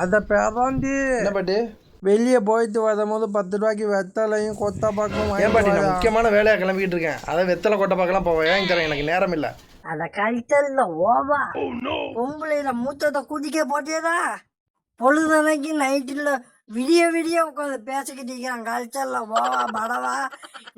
அதை பேராண்டி என்ன பாட்டி? வெளியே போயிட்டு வரும்போது 10 ரூபாய்க்கு வெத்தலையும் கொத்த பாக்கும். ஏன் பாட்டி, நான் முக்கியமான வேலையாக கிளம்பிக்கிட்டு இருக்கேன். அதை வெத்தலை கொட்டை பார்க்கலாம் போவேன். வாங்கி தரேன், எனக்கு நேரம் இல்லை. அத கழித்தல்ல ஓவா பொம்பளையில மூத்தத்தை குதிக்க போட்டியதா பொழுதனைக்கு நைட்டில் விடிய விடிய உட்காந்து பேசிக்கிட்டு இருக்கிறான். கழிச்சல்ல ஓவா படவா.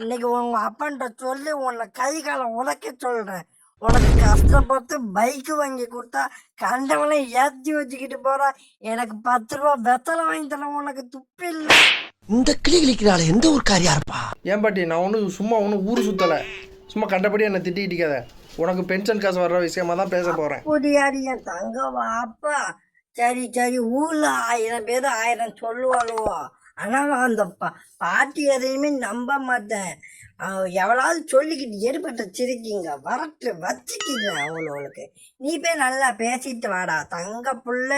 இன்னைக்கு உங்க அப்பன்ட்ட சொல்லி உன்னை கை காலை உடைக்க சொல்றேன். உனக்கு கஷ்டப்பட்டு பைக்கு வாங்கி கொடுத்தா கண்டவனை ஏற்றி வச்சுக்கிட்டு போற. எனக்கு 10 ரூபா வெத்தலை வாங்கி தரேன். உனக்கு துப்பு இல்லை. இந்த கிளி கிளிக்கிறாள் எந்த ஒரு காரியா இருப்பா? ஏன் பாட்டி, நான் ஒன்றும் ஊர் சுற்றலை. சும்மா கண்டபடி என்னை திட்டிக்கிட்டிக்காத. உனக்கு பென்ஷன் காசு வர்ற விஷயமா தான் பேச போகிறேன். புடியாடி என் தங்க வாப்பா. சரி சரி, ஊர்ல 1000 பேர் 1000 சொல்லுவாளுவோ. ஆனால் அந்த பாட்டி எதையுமே நம்ப மாட்டேன். எவ்வளவு சொல்லிக்கிட்டு ஏற்பட்ட சிரிக்கிங்க வரட்டு வச்சுக்கிங்க அவங்களுக்கு. நீ போய் நல்லா பேசிட்டு வாடா தங்க புள்ள.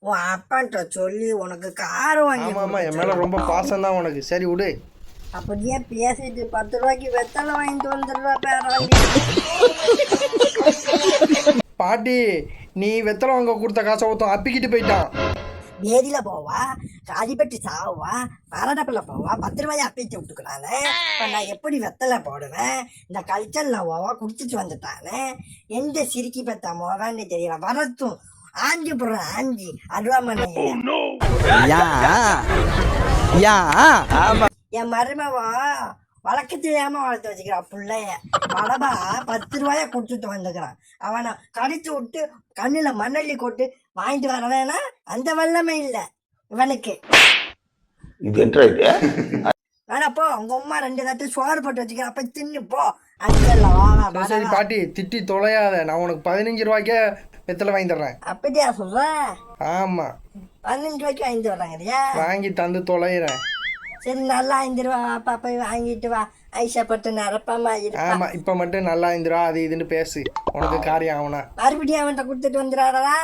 உன் அப்பான்ட்ட சொல்லி உனக்கு கார் வாங்கி. ஆமாம், என் மேலே ரொம்ப பாசம் தான் உனக்கு. சரி விடு. அப்படியே பேசிட்டு 10 ரூபாய்க்கு வெத்தலை வாங்கிட்டு வந்துடுறா பேர. பாட்டி, நீ வெத்தலை வாங்க கொடுத்த காசை ஒருத்தன் அப்பிக்கிட்டு போயிட்டான். வேதியில போவா, காதிப்பட்டி சாவா, பரடப்பில் போவா, 10 ரூபாய் அப்பிச்சு விட்டுக்கிறானே. இப்போ நான் எப்படி வெத்தலை போடுவேன்? இந்த கல்ச்சர்ல ஓவா குடிச்சிட்டு வந்துட்டானே. எந்த சிரிக்கி பத்தா மோகான்னு தெரியல. வரத்தும் ஆஞ்சி போடுறேன். ஆஞ்சி அருவாமனை என் மருமவா வழக்கு தெரியாம வளர்த்து வச்சுக்கிறான் பிள்ளைய. படபா 10 ரூபாய குடிச்சிட்டு வந்துக்கிறான். அவனை கடிச்சு விட்டு கண்ணுல மண்ணள்ளி கொட்டு வாங்கிட்டு வரவேனா அந்த வல்லமே இல்லை இவனுக்கு. வேணாப்போ உங்க அம்மா 2 தட்டு சோறு போட்டு வச்சுக்கிறேன். அப்ப தின்னு போ. சரி பாட்டி, திட்டி தொலையாத. நான் உனக்கு 15 ரூபாய்க்கே வெத்தலை வாங்கி தர்றேன். அப்படியா சொல்ற? ஆமா, 15 ரூபாய்க்கு வாங்கிட்டு வர்றாங்கறியா? வாங்கி தந்து தொலைகிறேன். சரி, நல்லா 5 ரூபா வாப்பா, போய் வாங்கிட்டு வா. ஐஷாப்பட்டு நிரப்பாம இருப்பா. ஆமா, இப்ப மட்டும் நல்லா 5 ரூபா அது இதுன்னு பேசு. உனக்கு காரியம் ஆகுனா மறுபடியும் அவன்கிட்ட கொடுத்துட்டு வந்துடாரா?